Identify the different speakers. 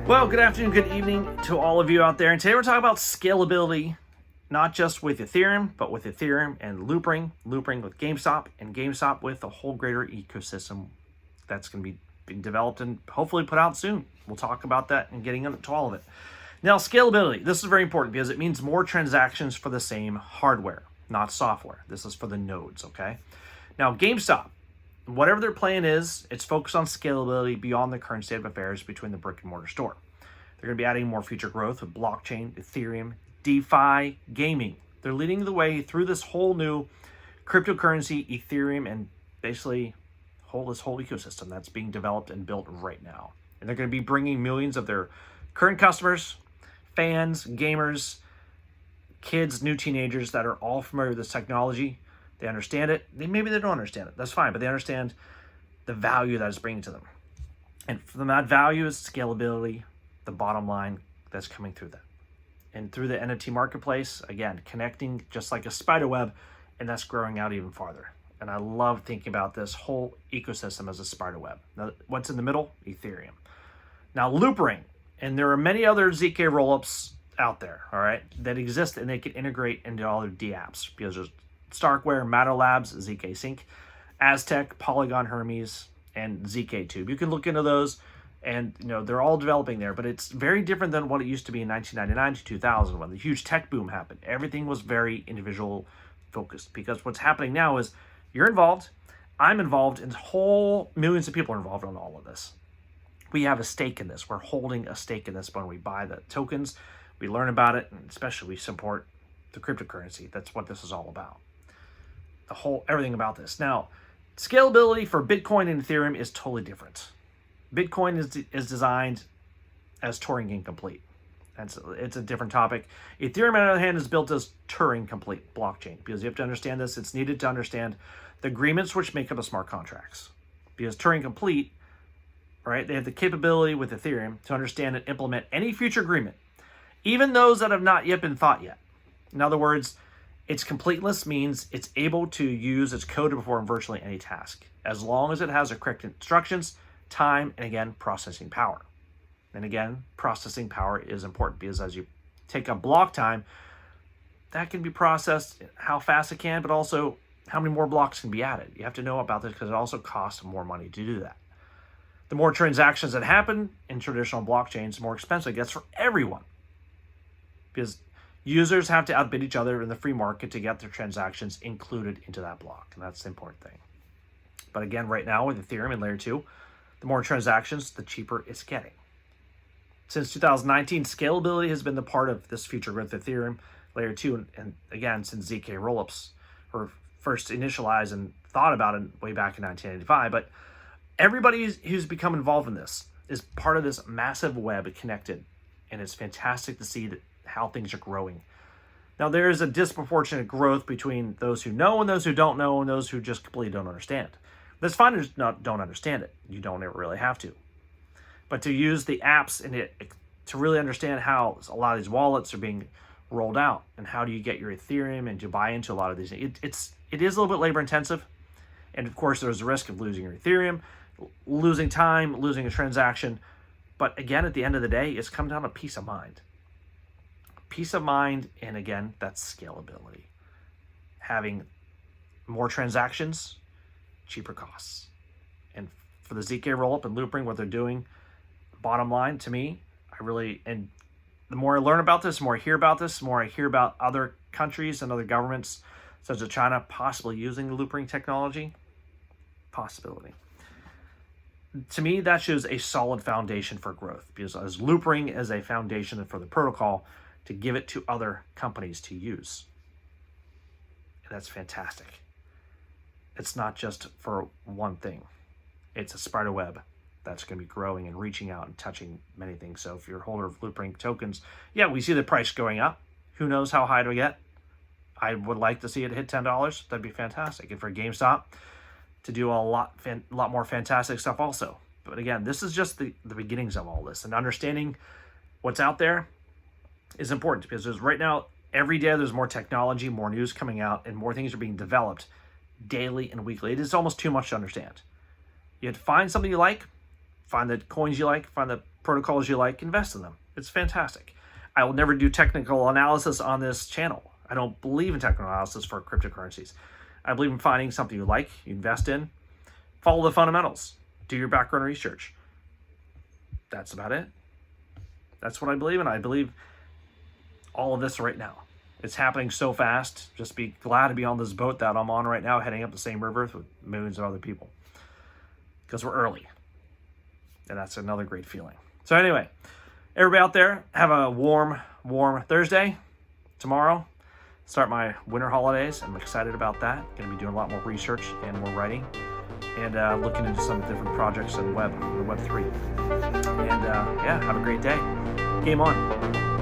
Speaker 1: Well, good afternoon, good evening to all of you out there. And today we're talking about scalability, not just with Ethereum, but with Ethereum and Loopring with GameStop, and GameStop with a whole greater ecosystem that's going to be being developed and hopefully put out soon. We'll talk about that and getting into all of it. Now, scalability, this is very important because it means more transactions for the same hardware, not software. This is for the nodes, okay? Now, GameStop, whatever their plan is, it's focused on scalability beyond the current state of affairs between the brick and mortar store. They're going to be adding more future growth with blockchain, Ethereum, DeFi, gaming. They're leading the way through this whole new cryptocurrency, Ethereum, and basically this whole ecosystem that's being developed and built right now. And they're going to be bringing millions of their current customers, fans, gamers, kids, new teenagers that are all familiar with this technology. They understand it. Maybe they don't understand it. That's fine, but they understand the value that it's bringing to them. And for them, that value is scalability, the bottom line that's coming through that. And through the NFT marketplace, again, connecting just like a spider web, and that's growing out even farther. And I love thinking about this whole ecosystem as a spider web. Now, what's in the middle? Ethereum. Now, Loopring, and there are many other ZK rollups out there, all right, that exist, and they can integrate into all their dApps because there's Starkware, Matter Labs, ZK Sync, Aztec, Polygon Hermes, and ZK Tube. You can look into those, and they're all developing there, but it's very different than what it used to be in 1999 to 2000 when the huge tech boom happened. Everything was very individual focused because what's happening now is you're involved, I'm involved, and whole millions of people are involved on all of this. We have a stake in this. We're holding a stake in this when we buy the tokens. We learn about it, and especially we support the cryptocurrency. That's what this is all about. Everything about this. Now, scalability for Bitcoin and Ethereum is totally different. Bitcoin is designed as Turing incomplete. It's a different topic. Ethereum, on the other hand, is built as Turing complete blockchain because you have to understand this. It's needed to understand the agreements which make up the smart contracts. Because Turing complete, right, they have the capability with Ethereum to understand and implement any future agreement, even those that have not yet been thought yet. In other words, its completeness means it's able to use its code to perform virtually any task, as long as it has the correct instructions, time, and again, processing power. And again, processing power is important because as you take up block time, that can be processed how fast it can, but also how many more blocks can be added. You have to know about this because it also costs more money to do that. The more transactions that happen in traditional blockchains, the more expensive it gets for everyone. Because users have to outbid each other in the free market to get their transactions included into that block. And that's the important thing. But again, right now with Ethereum and Layer 2, the more transactions, the cheaper it's getting. Since 2019, scalability has been the part of this future with Ethereum, Layer 2, and again, since ZK rollups were first initialized and thought about it way back in 1985. But everybody who's become involved in this is part of this massive web connected. And it's fantastic to see how things are growing. Now, there is a disproportionate growth between those who know and those who don't know and those who just completely don't understand. That's fine to don't understand it. You don't ever really have to. But to use the apps and to really understand how a lot of these wallets are being rolled out and how do you get your Ethereum and to buy into a lot of these, it is a little bit labor intensive. And of course, there's a risk of losing your Ethereum, losing time, losing a transaction. But again, at the end of the day, it's come down to peace of mind. Peace of mind, and again, that's scalability. Having more transactions, cheaper costs. And for the ZK rollup and Loopring, what they're doing, bottom line to me, and the more I learn about this, the more I hear about this, the more I hear about other countries and other governments, such as China, possibly using the Loopring technology, possibility. To me, that shows a solid foundation for growth because as Loopring is a foundation for the protocol to give it to other companies to use. And that's fantastic. It's not just for one thing. It's a spider web that's going to be growing and reaching out and touching many things. So if you're a holder of Loopring tokens, yeah, we see the price going up. Who knows how high to get? I would like to see it hit $10. That'd be fantastic. And for GameStop to do a lot more fantastic stuff also. But again, this is just the beginnings of all this. And understanding what's out there is important because there's right now, every day there's more technology, more news coming out, and more things are being developed daily and weekly. It is almost too much to understand. You have to find something you like, Find the coins you like, find the protocols you like, invest in them. It's fantastic. I will never do technical analysis on this channel. I don't believe in technical analysis for cryptocurrencies. I believe in finding something you like, you invest in, follow the fundamentals, do your background research. That's about it. That's what I believe in. I believe all of this right now. It's happening so fast. Just be glad to be on this boat that I'm on right now, heading up the same river with millions of other people. Because we're early. And that's another great feeling. So anyway, everybody out there, have a warm Thursday. Tomorrow, start my winter holidays. I'm excited about that. Going to be doing a lot more research and more writing. And looking into some different projects in the Web3. And yeah, have a great day. Game on.